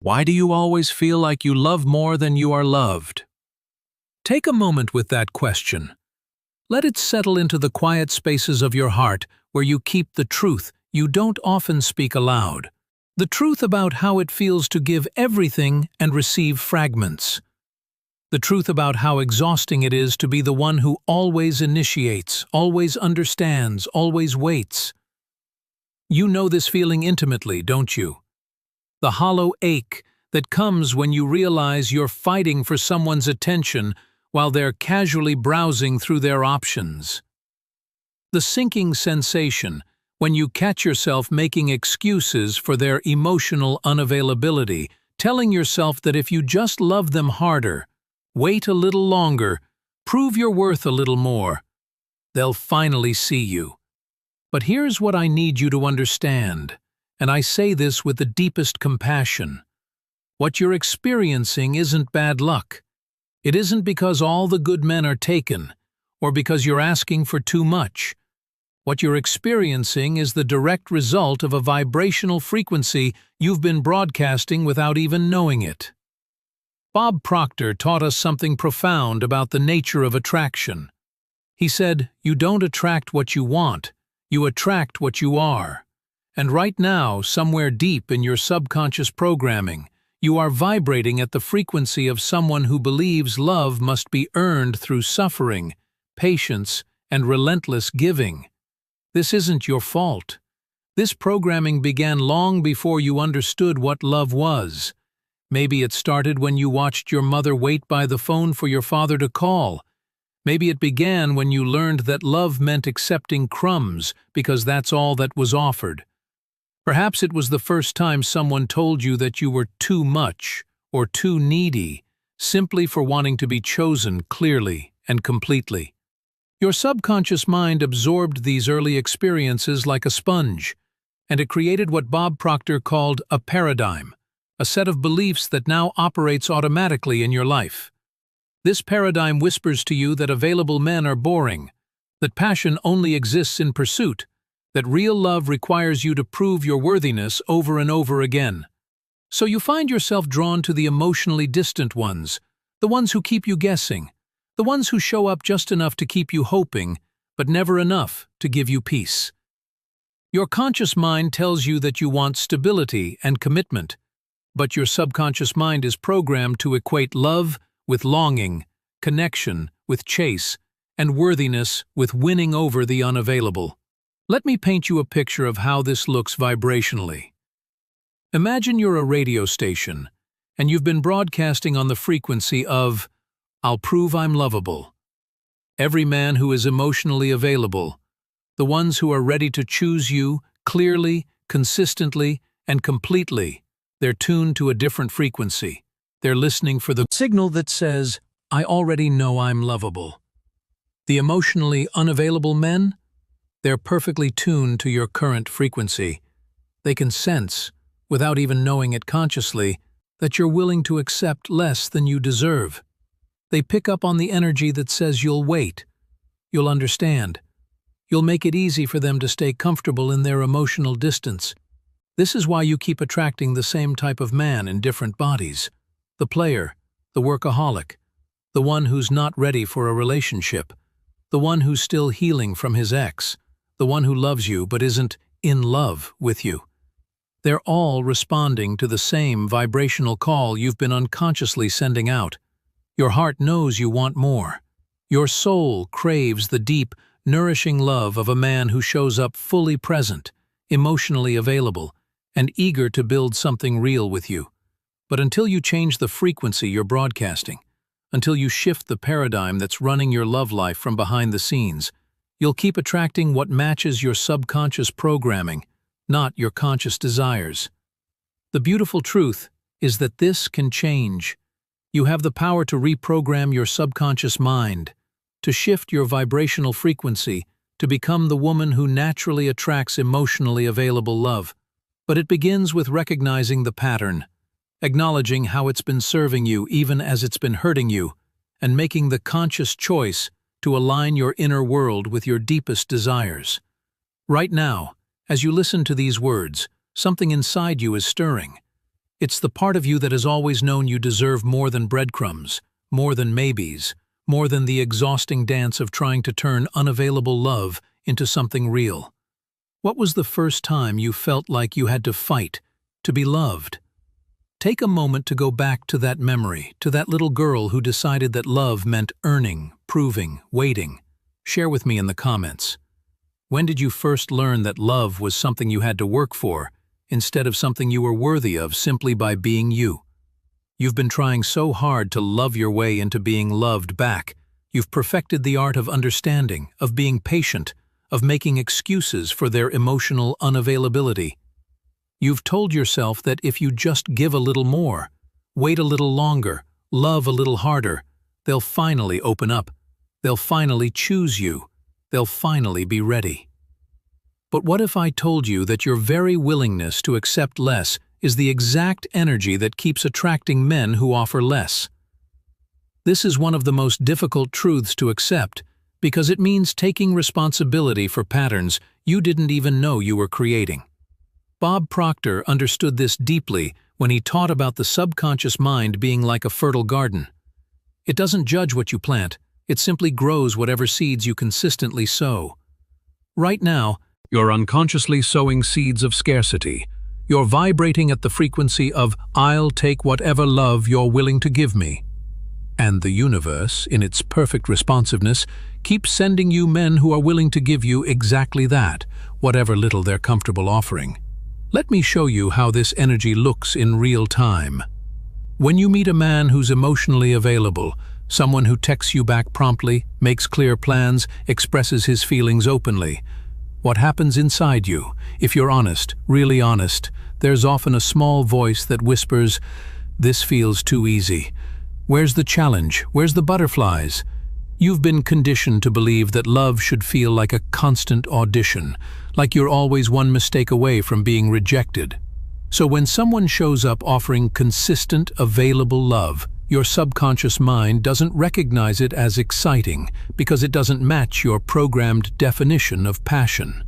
Why do you always feel like you love more than you are loved? Take a moment with that question. Let it settle into the quiet spaces of your heart where you keep the truth you don't often speak aloud. The truth about how it feels to give everything and receive fragments. The truth about how exhausting it is to be the one who always initiates, always understands, always waits. You know this feeling intimately, don't you? The hollow ache that comes when you realize you're fighting for someone's attention while they're casually browsing through their options. The sinking sensation when you catch yourself making excuses for their emotional unavailability, telling yourself that if you just love them harder, wait a little longer, prove your worth a little more, they'll finally see you. But here's what I need you to understand, and I say this with the deepest compassion. What you're experiencing isn't bad luck. It isn't because all the good men are taken, or because you're asking for too much. What you're experiencing is the direct result of a vibrational frequency you've been broadcasting without even knowing it. Bob Proctor taught us something profound about the nature of attraction. He said, "You don't attract what you want, you attract what you are." And right now, somewhere deep in your subconscious programming, you are vibrating at the frequency of someone who believes love must be earned through suffering, patience, and relentless giving. This isn't your fault. This programming began long before you understood what love was. Maybe it started when you watched your mother wait by the phone for your father to call. Maybe it began when you learned that love meant accepting crumbs because that's all that was offered. Perhaps it was the first time someone told you that you were too much or too needy, simply for wanting to be chosen clearly and completely. Your subconscious mind absorbed these early experiences like a sponge, and it created what Bob Proctor called a paradigm, a set of beliefs that now operates automatically in your life. This paradigm whispers to you that available men are boring, that passion only exists in pursuit, that real love requires you to prove your worthiness over and over again. So you find yourself drawn to the emotionally distant ones, the ones who keep you guessing, the ones who show up just enough to keep you hoping, but never enough to give you peace. Your conscious mind tells you that you want stability and commitment, but your subconscious mind is programmed to equate love with longing, connection with chase, and worthiness with winning over the unavailable. Let me paint you a picture of how this looks vibrationally. Imagine you're a radio station, and you've been broadcasting on the frequency of, "I'll prove I'm lovable." Every man who is emotionally available, the ones who are ready to choose you clearly, consistently, and completely, they're tuned to a different frequency. They're listening for the signal that says, "I already know I'm lovable." The emotionally unavailable men, they're perfectly tuned to your current frequency. They can sense, without even knowing it consciously, that you're willing to accept less than you deserve. They pick up on the energy that says you'll wait, you'll understand, you'll make it easy for them to stay comfortable in their emotional distance. This is why you keep attracting the same type of man in different bodies. The player, the workaholic, the one who's not ready for a relationship, the one who's still healing from his ex, the one who loves you but isn't in love with you. They're all responding to the same vibrational call you've been unconsciously sending out. Your heart knows you want more. Your soul craves the deep, nourishing love of a man who shows up fully present, emotionally available, and eager to build something real with you. But until you change the frequency you're broadcasting, until you shift the paradigm that's running your love life from behind the scenes, you'll keep attracting what matches your subconscious programming, not your conscious desires. The beautiful truth is that this can change. You have the power to reprogram your subconscious mind, to shift your vibrational frequency, to become the woman who naturally attracts emotionally available love. But it begins with recognizing the pattern, acknowledging how it's been serving you even as it's been hurting you, and making the conscious choice to align your inner world with your deepest desires. Right now, as you listen to these words, something inside you is stirring. It's the part of you that has always known you deserve more than breadcrumbs, more than maybes, more than the exhausting dance of trying to turn unavailable love into something real. What was the first time you felt like you had to fight to be loved? Take a moment to go back to that memory, to that little girl who decided that love meant earning, proving, waiting. Share with me in the comments. When did you first learn that love was something you had to work for, instead of something you were worthy of simply by being you? You've been trying so hard to love your way into being loved back. You've perfected the art of understanding, of being patient, of making excuses for their emotional unavailability. You've told yourself that if you just give a little more, wait a little longer, love a little harder, they'll finally open up. They'll finally choose you. They'll finally be ready. But what if I told you that your very willingness to accept less is the exact energy that keeps attracting men who offer less? This is one of the most difficult truths to accept because it means taking responsibility for patterns you didn't even know you were creating. Bob Proctor understood this deeply when he taught about the subconscious mind being like a fertile garden. It doesn't judge what you plant, it simply grows whatever seeds you consistently sow. Right now, you're unconsciously sowing seeds of scarcity. You're vibrating at the frequency of, "I'll take whatever love you're willing to give me." And the universe, in its perfect responsiveness, keeps sending you men who are willing to give you exactly that, whatever little they're comfortable offering. Let me show you how this energy looks in real time. When you meet a man who's emotionally available, someone who texts you back promptly, makes clear plans, expresses his feelings openly, what happens inside you? If you're honest, really honest, there's often a small voice that whispers, "This feels too easy. Where's the challenge? Where's the butterflies?" You've been conditioned to believe that love should feel like a constant audition, like you're always one mistake away from being rejected. So when someone shows up offering consistent, available love, your subconscious mind doesn't recognize it as exciting because it doesn't match your programmed definition of passion.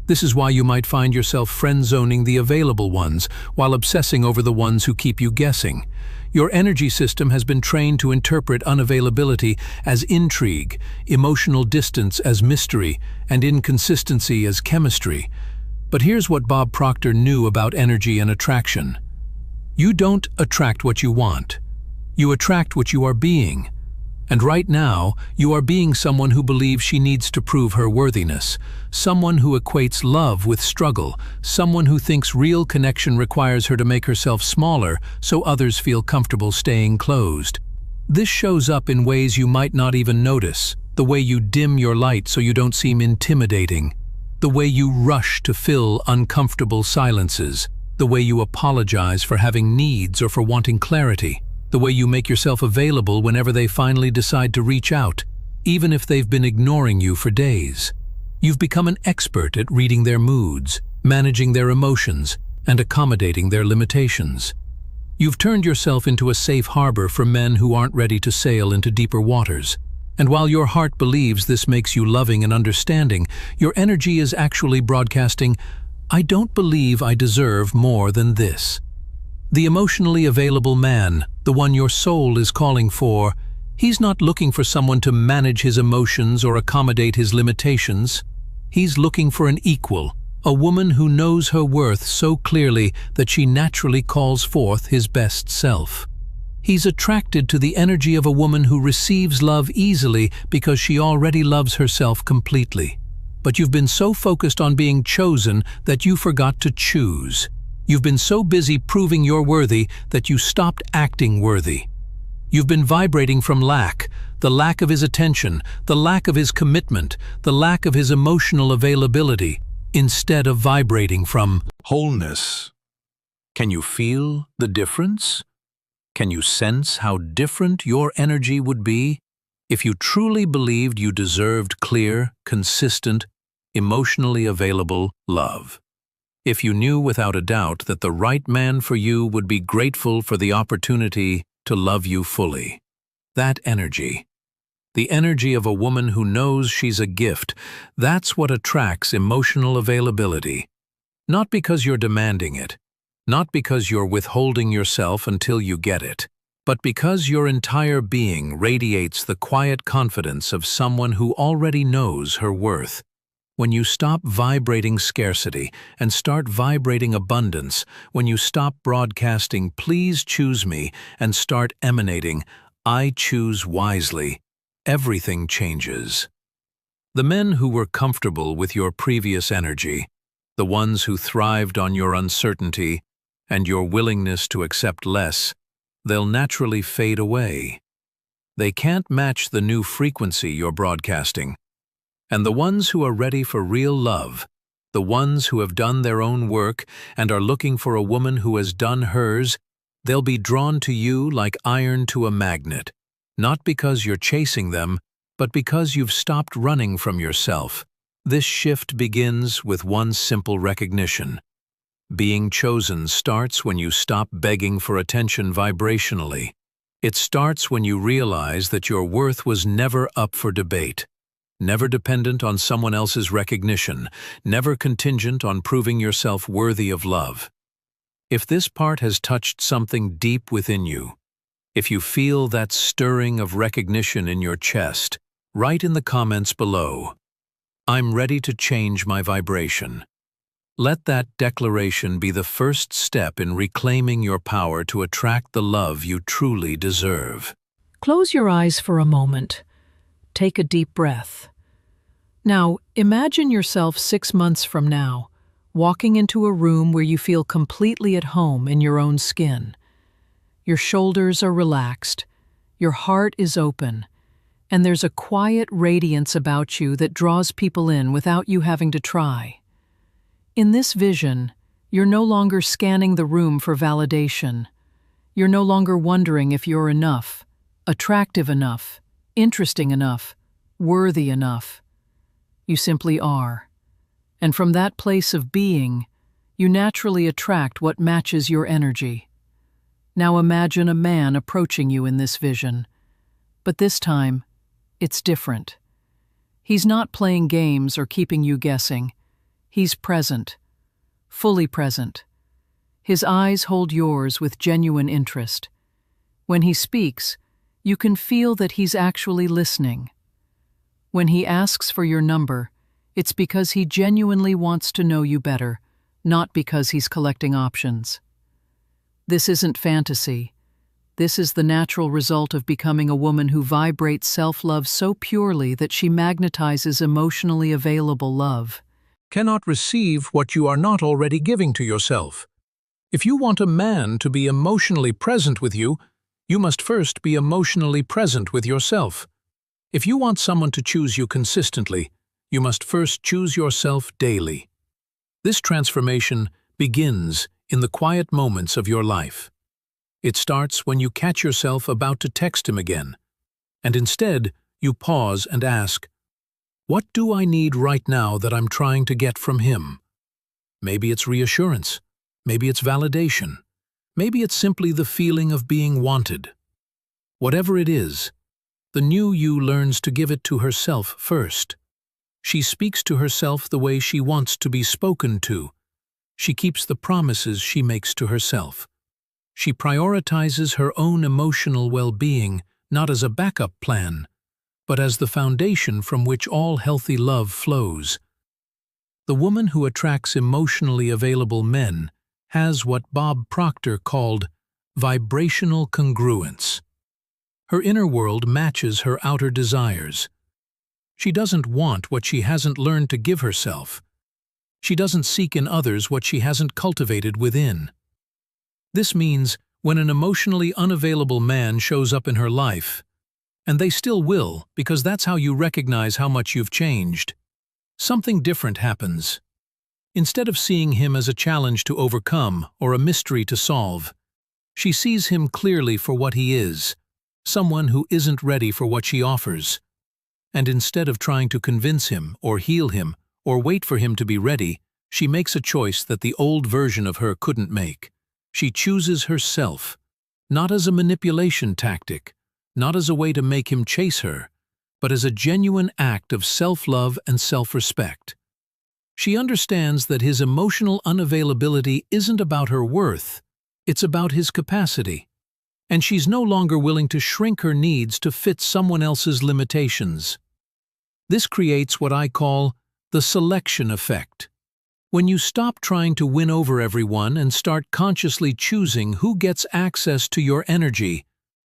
This is why you might find yourself friend-zoning the available ones while obsessing over the ones who keep you guessing. Your energy system has been trained to interpret unavailability as intrigue, emotional distance as mystery, and inconsistency as chemistry. But here's what Bob Proctor knew about energy and attraction. You don't attract what you want. You attract what you are being. And right now, you are being someone who believes she needs to prove her worthiness, someone who equates love with struggle, someone who thinks real connection requires her to make herself smaller so others feel comfortable staying closed. This shows up in ways you might not even notice, the way you dim your light so you don't seem intimidating, the way you rush to fill uncomfortable silences, the way you apologize for having needs or for wanting clarity, the way you make yourself available whenever they finally decide to reach out, even if they've been ignoring you for days. You've become an expert at reading their moods, managing their emotions, and accommodating their limitations. You've turned yourself into a safe harbor for men who aren't ready to sail into deeper waters. And while your heart believes this makes you loving and understanding, your energy is actually broadcasting, "I don't believe I deserve more than this." The emotionally available man, the one your soul is calling for, he's not looking for someone to manage his emotions or accommodate his limitations. He's looking for an equal, a woman who knows her worth so clearly that she naturally calls forth his best self. He's attracted to the energy of a woman who receives love easily because she already loves herself completely. But you've been so focused on being chosen that you forgot to choose. You've been so busy proving you're worthy that you stopped acting worthy. You've been vibrating from lack, the lack of his attention, the lack of his commitment, the lack of his emotional availability, instead of vibrating from wholeness. Can you feel the difference? Can you sense how different your energy would be if you truly believed you deserved clear, consistent, emotionally available love? If you knew without a doubt that the right man for you would be grateful for the opportunity to love you fully. That energy, the energy of a woman who knows she's a gift, that's what attracts emotional availability. Not because you're demanding it, Not because you're withholding yourself until you get it, but because your entire being radiates the quiet confidence of someone who already knows her worth. When you stop vibrating scarcity and start vibrating abundance, when you stop broadcasting "please choose me" and start emanating "I choose wisely," everything changes. The men who were comfortable with your previous energy, the ones who thrived on your uncertainty and your willingness to accept less, they'll naturally fade away. They can't match the new frequency you're broadcasting. And the ones who are ready for real love, the ones who have done their own work and are looking for a woman who has done hers, they'll be drawn to you like iron to a magnet, not because you're chasing them, but because you've stopped running from yourself. This shift begins with one simple recognition. Being chosen starts when you stop begging for attention vibrationally. It starts when you realize that your worth was never up for debate. Never dependent on someone else's recognition, never contingent on proving yourself worthy of love. If this part has touched something deep within you, if you feel that stirring of recognition in your chest, write in the comments below, "I'm ready to change my vibration." Let that declaration be the first step in reclaiming your power to attract the love you truly deserve. Close your eyes for a moment. Take a deep breath. Now, imagine yourself 6 months from now, walking into a room where you feel completely at home in your own skin. Your shoulders are relaxed, your heart is open, and there's a quiet radiance about you that draws people in without you having to try. In this vision, you're no longer scanning the room for validation. You're no longer wondering if you're enough, attractive enough, interesting enough, worthy enough. You simply are. And from that place of being, you naturally attract what matches your energy. Now imagine a man approaching you in this vision. But this time, it's different. He's not playing games or keeping you guessing. He's present, fully present. His eyes hold yours with genuine interest. When he speaks, you can feel that he's actually listening. When he asks for your number, it's because he genuinely wants to know you better, not because he's collecting options. This isn't fantasy. This is the natural result of becoming a woman who vibrates self-love so purely that she magnetizes emotionally available love. Cannot receive what you are not already giving to yourself. If you want a man to be emotionally present with you, you must first be emotionally present with yourself. If you want someone to choose you consistently, you must first choose yourself daily. This transformation begins in the quiet moments of your life. It starts when you catch yourself about to text him again, and instead you pause and ask, "What do I need right now that I'm trying to get from him?" Maybe it's reassurance, maybe it's validation, maybe it's simply the feeling of being wanted. Whatever it is, the new you learns to give it to herself first. She speaks to herself the way she wants to be spoken to. She keeps the promises she makes to herself. She prioritizes her own emotional well-being not as a backup plan, but as the foundation from which all healthy love flows. The woman who attracts emotionally available men has what Bob Proctor called vibrational congruence. Her inner world matches her outer desires. She doesn't want what she hasn't learned to give herself. She doesn't seek in others what she hasn't cultivated within. This means when an emotionally unavailable man shows up in her life, and they still will because that's how you recognize how much you've changed, something different happens. Instead of seeing him as a challenge to overcome or a mystery to solve, she sees him clearly for what he is, someone who isn't ready for what she offers. And instead of trying to convince him or heal him or wait for him to be ready, she makes a choice that the old version of her couldn't make. She chooses herself, not as a manipulation tactic, not as a way to make him chase her, but as a genuine act of self-love and self-respect. She understands that his emotional unavailability isn't about her worth, it's about his capacity. And she's no longer willing to shrink her needs to fit someone else's limitations. This creates what I call the selection effect. When you stop trying to win over everyone and start consciously choosing who gets access to your energy,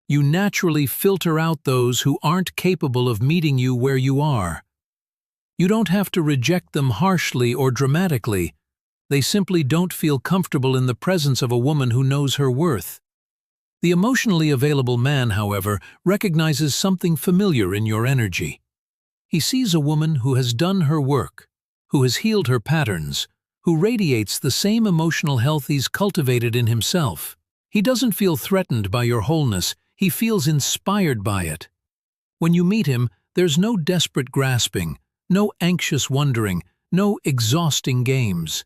you naturally filter out those who aren't capable of meeting you where you are. You don't have to reject them harshly or dramatically. They simply don't feel comfortable in the presence of a woman who knows her worth. The emotionally available man, however, recognizes something familiar in your energy. He sees a woman who has done her work, who has healed her patterns, who radiates the same emotional health he's cultivated in himself. He doesn't feel threatened by your wholeness, he feels inspired by it. When you meet him, there's no desperate grasping, no anxious wondering, no exhausting games.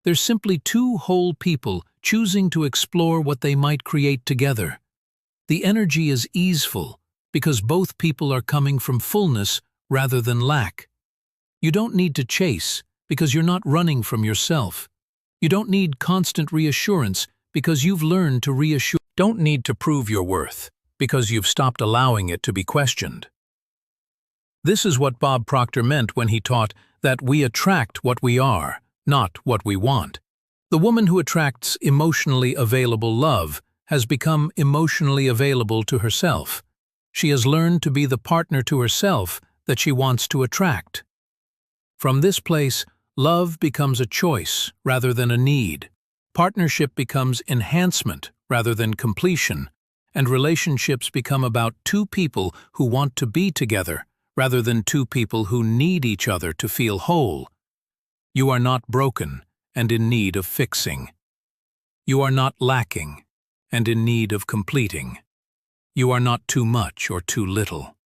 There's simply two whole people choosing to explore what they might create together. The energy is easeful because both people are coming from fullness rather than lack. You don't need to chase because you're not running from yourself. You don't need constant reassurance because you've learned to reassure. Don't need to prove your worth because you've stopped allowing it to be questioned. This is what Bob Proctor meant when he taught that we attract what we are, not what we want. The woman who attracts emotionally available love has become emotionally available to herself. She has learned to be the partner to herself that she wants to attract. From this place, love becomes a choice rather than a need. Partnership becomes enhancement rather than completion, and relationships become about two people who want to be together rather than two people who need each other to feel whole. You are not broken and in need of fixing. You are not lacking and in need of completing. You are not too much or too little.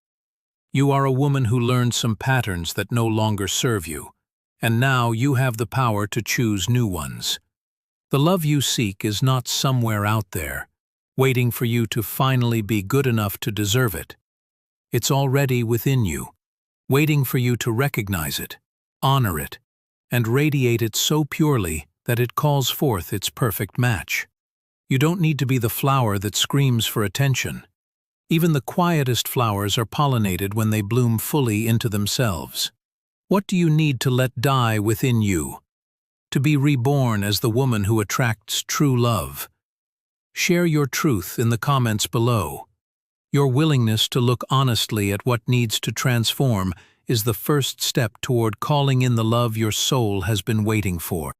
You are a woman who learned some patterns that no longer serve you, and now you have the power to choose new ones. The love you seek is not somewhere out there, waiting for you to finally be good enough to deserve it. It's already within you, waiting for you to recognize it, honor it, and radiate it so purely that it calls forth its perfect match. You don't need to be the flower that screams for attention. Even the quietest flowers are pollinated when they bloom fully into themselves. What do you need to let die within you? To be reborn as the woman who attracts true love. Share your truth in the comments below. Your willingness to look honestly at what needs to transform is the first step toward calling in the love your soul has been waiting for.